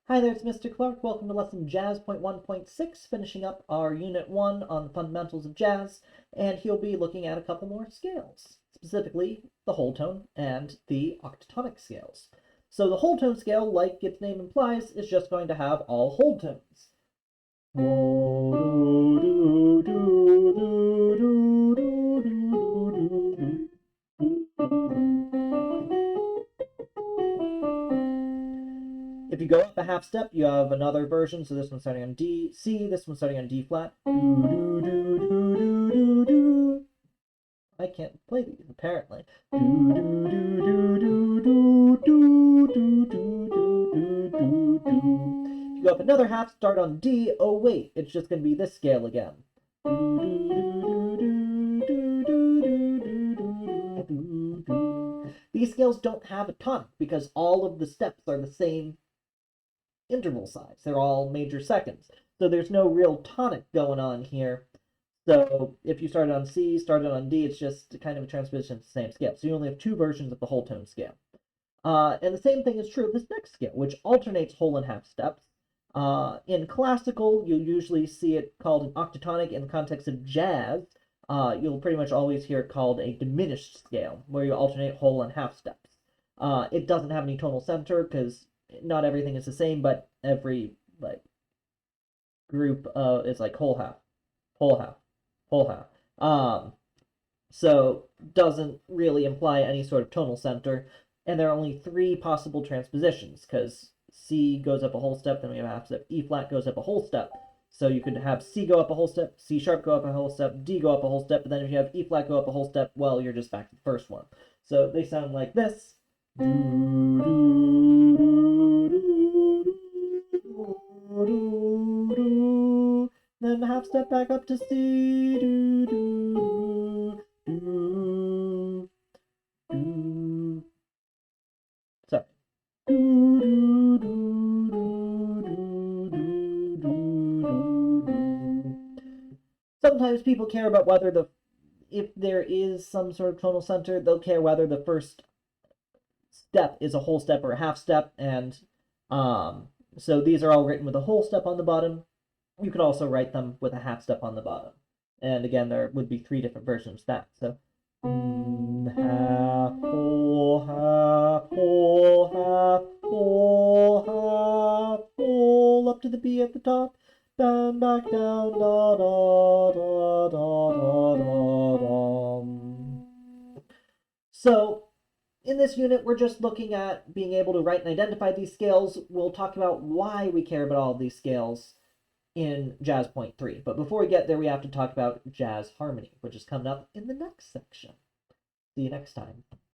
Hi there, it's Mr. Clark. Welcome to lesson JAZ.1.6, finishing up our Unit 1 on the fundamentals of jazz, and he'll be looking at a couple more scales, specifically the whole tone and the octatonic scales. So the whole tone scale, like its name implies, is just going to have all whole tones. If you go up a half step, you have another version. So this one's starting on D, C, this one's starting on D flat. I can't play these, apparently. If you go up another half, start on D. Oh wait, it's just going to be this scale again. These scales don't have a tonic because all of the steps are the same interval size. They're all major seconds. So there's no real tonic going on here. So if you started on C, started on D, it's just kind of a transposition of the same scale. So you only have two versions of the whole tone scale. And the same thing is true of this next scale, which alternates whole and half steps. In classical, you'll usually see it called an octatonic. In the context of jazz, you'll pretty much always hear it called a diminished scale, where you alternate whole and half steps. It doesn't have any tonal center because not everything is the same, but every group is like whole half, whole half, whole half. So doesn't really imply any sort of tonal center, and there are only three possible transpositions because C goes up a whole step, then we have a half step. E flat goes up a whole step, so you could have C go up a whole step, C sharp go up a whole step, D go up a whole step, but then if you have E flat go up a whole step, well, you're just back to the first one. So they sound like this. Then half step back up to C. Sorry. Sometimes people care about whether if there is some sort of tonal center, they'll care whether the first step is a whole step or a half step, and so these are all written with a whole step on the bottom. You could also write them with a half step on the bottom. And again, there would be three different versions of that. So half, whole, half, whole, half, whole, half, whole, up to the B at the top, then back down, da da da da da da da. So in this unit, we're just looking at being able to write and identify these scales. We'll talk about why we care about all of these scales in JAZ.3. But before we get there, we have to talk about jazz harmony, which is coming up in the next section. See you next time.